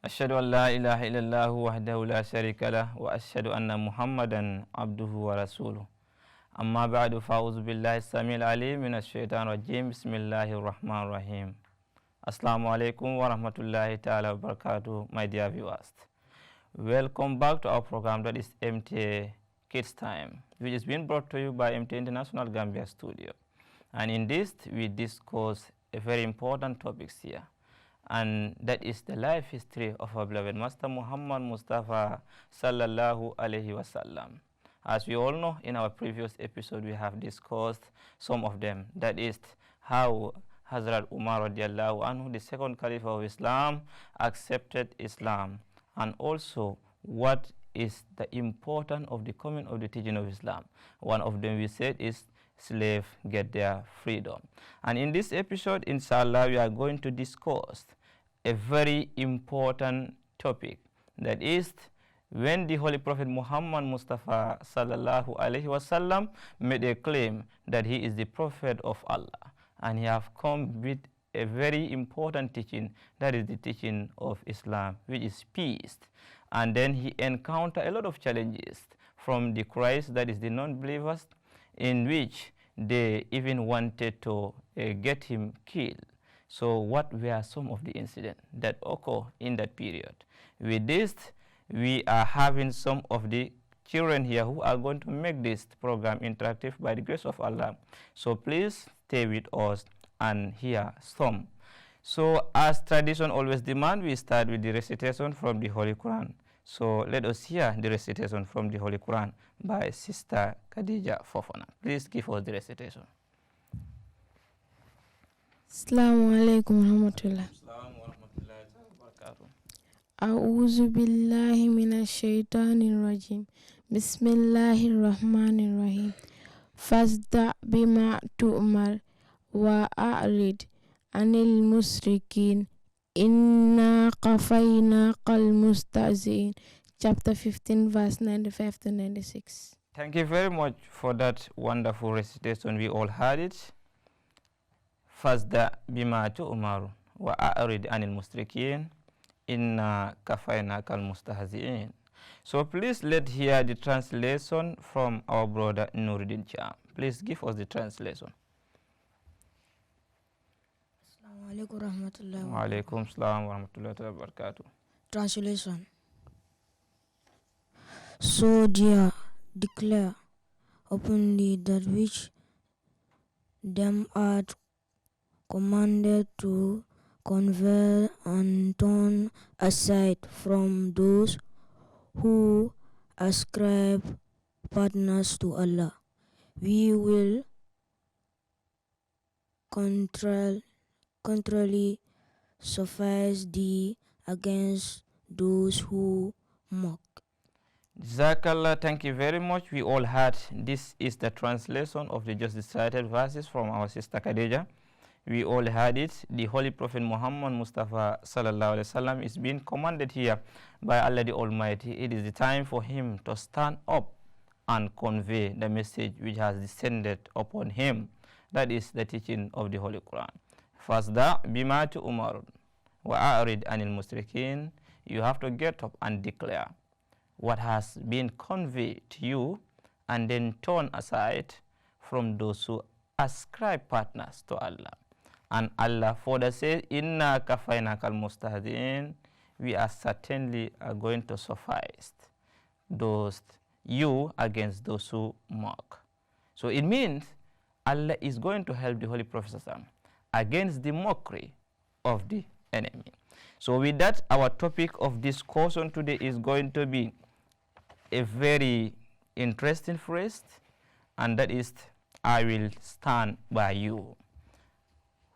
أشهد أن لا إله إلا الله وحده لا شريك له وأشهد أن محمدا عبده ورسوله أما بعد فأعوذ بالله السميع العليم من الشيطان الرجيم بسم الله الرحمن الرحيم Assalamu alaikum wa rahmatullahi ta'ala wa barakatuh, my dear viewers. Welcome back to our program that is MTA Kids Time, which is being brought to you by MTA International Gambia Studios. And in this, we discuss a very important topics here, and that is the life history of our beloved Master Muhammad Mustafa sallallahu alaihi wasallam. As we all know, in our previous episode, we have discussed some of them. That is how Hazrat Umar radiallahu anhu, the second Caliph of Islam, accepted Islam, and also what is the importance of the coming of the teaching of Islam. One of them we said is slaves get their freedom. And in this episode, inshallah, we are going to discuss a very important topic, that is when the Holy Prophet Muhammad Mustafa sallallahu alaihi wasallam made a claim that he is the Prophet of Allah, and he have come with a very important teaching, that is the teaching of Islam, which is peace. And then he encountered a lot of challenges from the Christ, that is the non-believers, in which they even wanted to get him killed. So what were some of the incidents that occurred in that period? With this, we are having some of the children here who are going to make this program interactive by the grace of Allah. So please stay with us and hear some. So as tradition always demands, we start with the recitation from the Holy Quran. So let us hear the recitation from the Holy Quran by Sister Khadija Fofana. Please give us the recitation. Assalamu alaikum warahmatullah. A'udhu billahi minash shaitanir rajim. Bismillahir rahmanir rahim. Fasda bima tu'mar wa a'rid anil musrikin inna qafayna qal mustazin. Chapter 15 verse 95 to 96. Thank you very much for that wonderful recitation. We all heard it. Fasda bima tu'mar wa a'rid anil musrikin inna qafayna qal mustahzi'in. So please let's hear the translation from our brother Nuruddin Cham. Please give us the translation. Assalamu alaikum warahmatullahi Wa alaikum salam wa rahmatullahi wa barakatuh. Translation. So dear, declare openly that which them are commanded to convey and turn aside from those who ascribe partners to Allah. We will contrarily suffice thee against those who mock. Jazakallah, thank you very much. We all heard this is the translation of the just recited verses from our sister Khadija. We all heard it. The Holy Prophet Muhammad Mustafa sallallahu alaihi wasallam is being commanded here by Allah the Almighty. It is the time for him to stand up and convey the message which has descended upon him. That is the teaching of the Holy Quran. Fasda bima tu'mar wa a'rid anil musrikin. You have to get up and declare what has been conveyed to you, and then turn aside from those who ascribe partners to Allah. And Allah further says, Inna kafayna kal mustahzi'in. We are certainly going to suffice those you against those who mock. So it means Allah is going to help the Holy Prophet against the mockery of the enemy. So with that, our topic of discussion today is going to be a very interesting phrase, and that is, I will stand by you.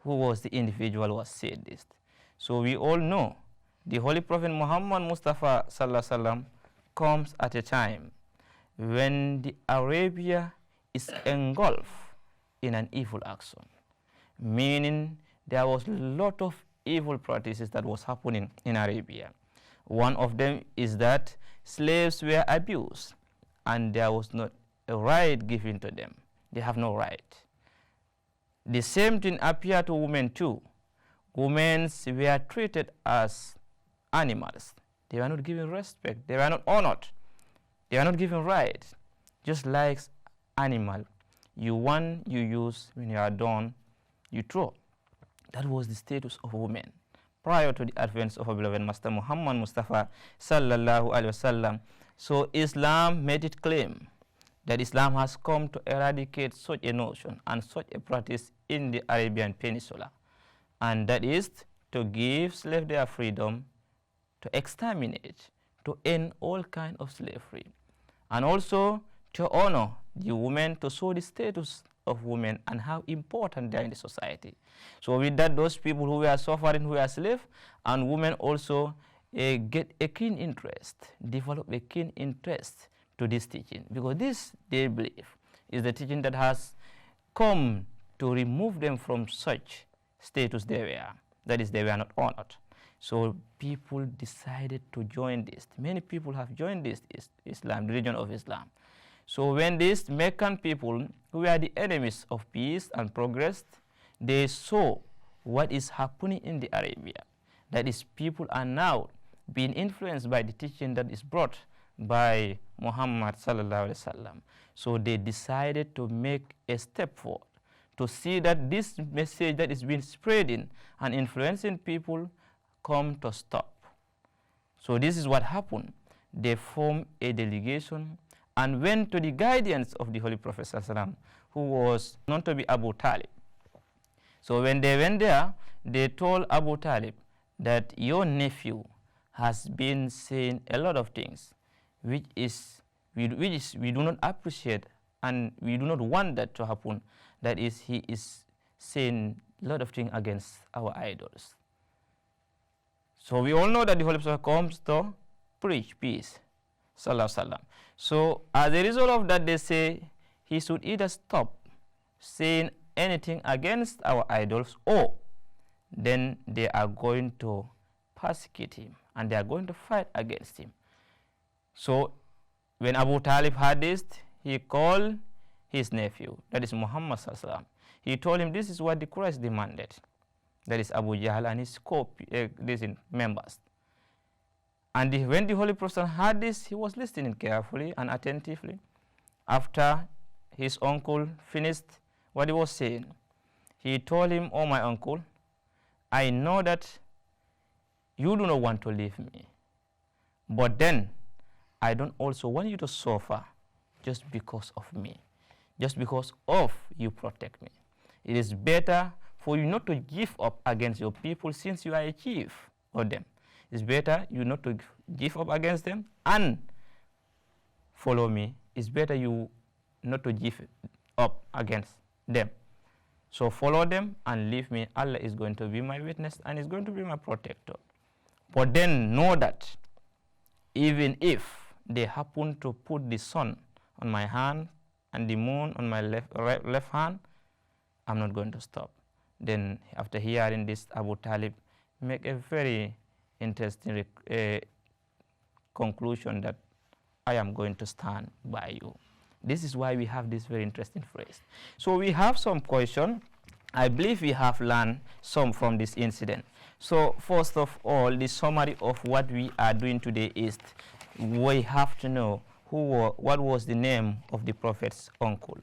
Who was the individual who has said this? So we all know the Holy Prophet Muhammad Mustafa sallallahu alaihi wasallam comes at a time when the Arabia is engulfed in an evil action, meaning there was a lot of evil practices that was happening in Arabia. One of them is that slaves were abused, and there was not a right given to them. They have no right. The same thing appeared to women too. Women were treated as animals. They were not given respect. They were not honored. They were not given rights. Just like animal, you want, you use, when you are done, you throw. That was the status of women prior to the advent of our beloved Master Muhammad Mustafa sallallahu alaihi wasallam. So Islam made it claim that Islam has come to eradicate such a notion and such a practice in the Arabian Peninsula, and that is to give slaves their freedom, to exterminate, to end all kind of slavery, and also to honor the women, to show the status of women and how important they are in the society. So with that, those people who were suffering, who were slaves, and women also get a keen interest, develop a keen interest to this teaching, because this, they believe, is the teaching that has come to remove them from such status they were. That is, they were not honored. So people decided to join this. Many people have joined this Islam, the religion of Islam. So when these Meccan people, who were the enemies of peace and progress, they saw what is happening in the Arabia. That is, people are now being influenced by the teaching that is brought by Muhammad sallallahu alaihi wasallam. So they decided to make a step forward to see that this message that is being spreading and influencing people come to stop. So this is what happened. They formed a delegation and went to the guidance of the Holy Prophet sallallahu alaihi wasallam, who was known to be Abu Talib. So when they went there, they told Abu Talib that your nephew has been saying a lot of things which we do not appreciate, and we do not want that to happen. That is, he is saying a lot of things against our idols. So we all know that the Holy Prophet comes to preach peace, sallallahu alaihi wasallam. So as a result of that, they say he should either stop saying anything against our idols, or then they are going to persecute him and they are going to fight against him. So when Abu Talib heard this, he called his nephew, that is Muhammad sallallahu alaihi wasallam. He told him this is what the Quraysh demanded. That is Abu Jahl and his members. And when the Holy Prophet heard this, he was listening carefully and attentively. After his uncle finished what he was saying, he told him, "Oh, my uncle, I know that you do not want to leave me, but then I don't also want you to suffer just because of me, just because of you protect me. It is better for you not to give up against your people, since you are a chief of them. It's better you not to give up against them and follow me. It's better you not to give up against them. So follow them and leave me. Allah is going to be my witness and is going to be my protector. But then know that even if they happen to put the sun on my hand and the moon on my left hand, I'm not going to stop." Then after hearing this, Abu Talib make a very interesting conclusion that I am going to stand by you. This is why we have this very interesting phrase. So we have some question. I believe we have learned some from this incident. So first of all, the summary of what we are doing today is we have to know what was the name of the Prophet's uncle.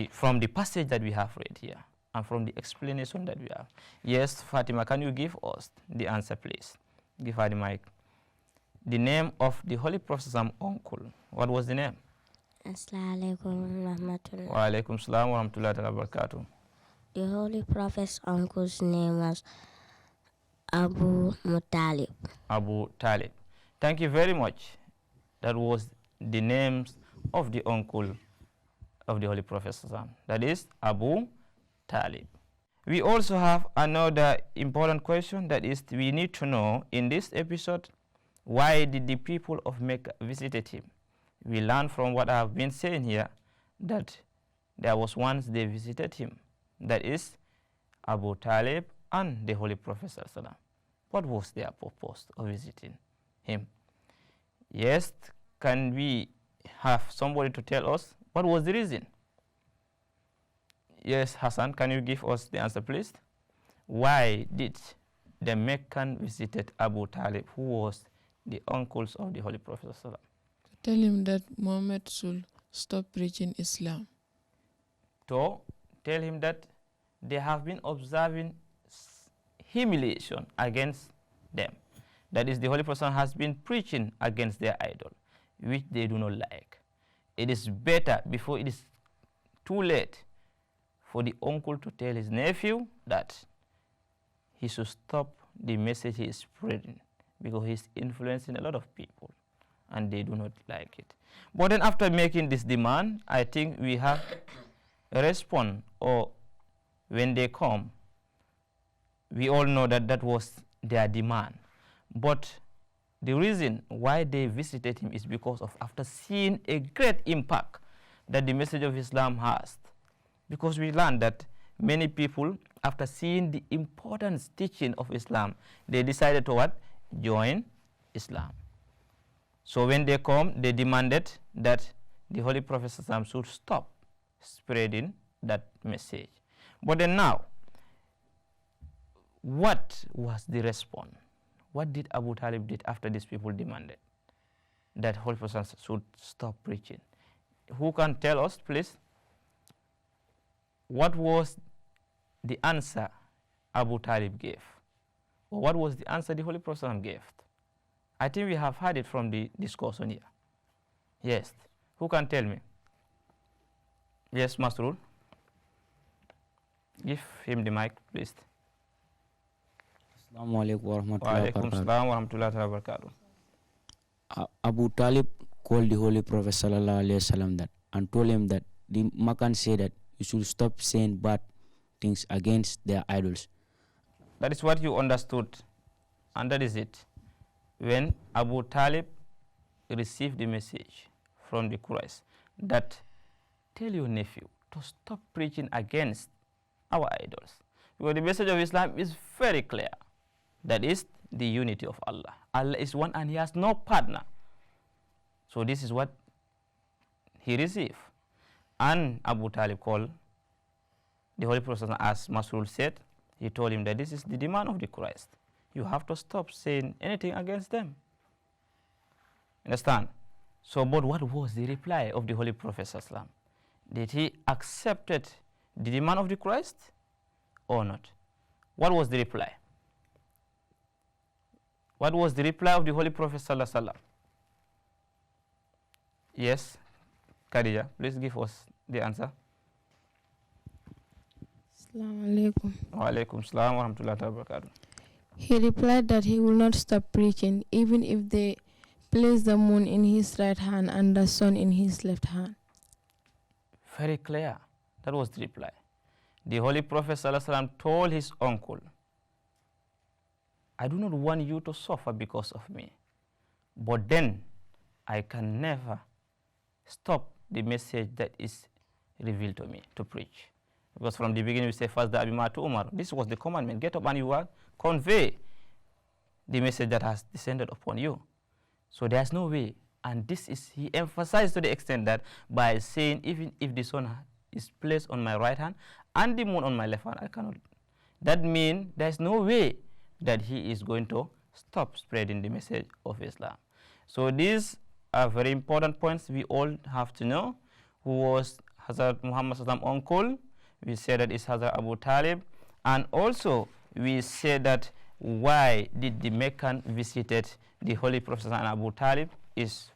From the passage that we have read here and from the explanation that we have. Yes, Fatima, can you give us the answer, please? Give her the mic. The name of the Holy Prophet's uncle, what was the name? Assalamu alaikum wa rahmatullah. Wa alaikum salam wa rahmatullahi wa barakatuh. The Holy Prophet's uncle's name was Abu Muttalib. Abu Talib. Thank you very much. That was the names of the uncle of the Holy Prophet. That is Abu Talib. We also have another important question, that is, we need to know in this episode, why did the people of Mecca visited him? We learn from what I have been saying here that there was once they visited him, that is Abu Talib and the Holy Prophet. What was their purpose of visiting him? Yes, can we have somebody to tell us what was the reason? Yes, Hassan, can you give us the answer, please? Why did the Meccan visited Abu Talib, who was the uncles of the Holy Prophet ﷺ? Tell him that Muhammad should stop preaching Islam. To tell him that they have been observing humiliation against them. That is, the Holy Prophet has been preaching against their idol, which they do not like. It is better, before it is too late, for the uncle to tell his nephew that he should stop the message he is spreading, because he is influencing a lot of people and they do not like it. But then after making this demand, I think we have a response, or when they come, we all know that that was their demand. But the reason why they visited him is because of after seeing a great impact that the message of Islam has. Because we learned that many people, after seeing the important teaching of Islam, they decided to what? Join Islam. So when they come, they demanded that the Holy Prophet should stop spreading that message. But then now, what was the response? What did Abu Talib did after these people demanded that Holy Prophet should stop preaching? Who can tell us, please? What was the answer Abu Talib gave? Or what was the answer the Holy Prophet gave? I think we have heard it from the discussion here. Yes. Who can tell me? Yes, Masrur. Give him the mic, please. Assalamu alaikum wa Wa rahmatullahi alaikum salam wa rahmatullahi wa barakatuh. Abu Talib called the Holy Prophet sallallahu alaihi wasallam that and told him that the Makkans say that you should stop saying bad things against their idols. That is what you understood, and that is it. When Abu Talib received the message from the Quraysh that tell your nephew to stop preaching against our idols, because the message of Islam is very clear. That is the unity of Allah. Allah is one and he has no partner. So this is what he received. And Abu Talib called the Holy Prophet, as Masrur said, he told him that this is the demand of the Quraysh. You have to stop saying anything against them. Understand? So, but what was the reply of the Holy Prophet? Did he accepted the demand of the Christ or not? What was the reply? What was the reply of the Holy Prophet? Yes, Khadija, please give us the answer. Assalamu alaikum. Wa alaikum salam wa rahmatullahi wa barakatuh. He replied that he will not stop preaching even if they place the moon in his right hand and the sun in his left hand. Very clear. That was the reply. The Holy Prophet ﷺ told his uncle, I do not want you to suffer because of me, but then I can never stop the message that is revealed to me to preach. Because from the beginning we say, first the Abima to Umar. This was the commandment. Get up and you will convey the message that has descended upon you. So there's no way. And this is, he emphasized to the extent that by saying, even if the sun is placed on my right hand and the moon on my left hand, I cannot. That means there's no way that he is going to stop spreading the message of Islam. So these are very important points we all have to know. Who was Hazrat Muhammad's uncle? We say that it's Hazrat Abu Talib. And also we say that why did the Meccan visited the Holy Prophet and Abu Talib is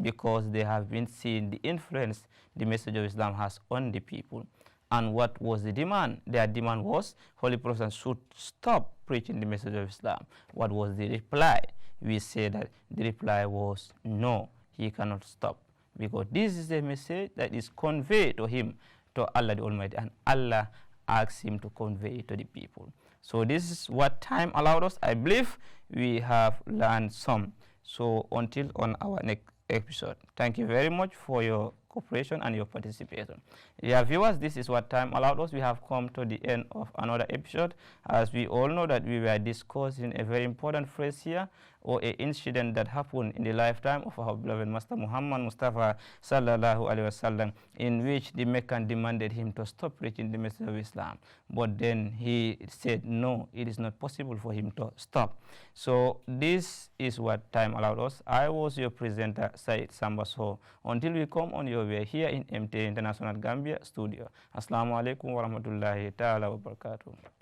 because they have been seeing the influence the message of Islam has on the people. And what was the demand? Their demand was Holy Prophet should stop preaching the message of Islam. What was the reply? We say that the reply was no, he cannot stop, because this is a message that is conveyed to him, to Allah the Almighty, and Allah asks him to convey it to the people. So this is what time allowed us. I believe we have learned some. So until on our next episode, thank you very much for your cooperation and your participation. Dear viewers, this is what time allowed us. We have come to the end of another episode. As we all know that we were discussing a very important phrase here, or a incident that happened in the lifetime of our beloved Master Muhammad Mustafa sallallahu alaihi wasallam, in which the Meccan demanded him to stop preaching the message of Islam. But then he said, no, it is not possible for him to stop. So this is what time allowed us. I was your presenter, Said Sambaso. Until we come on your way here in MTA International Gambia Studio. Assalamu alaikum wa rahmatullahi ta'ala wa barakatuh.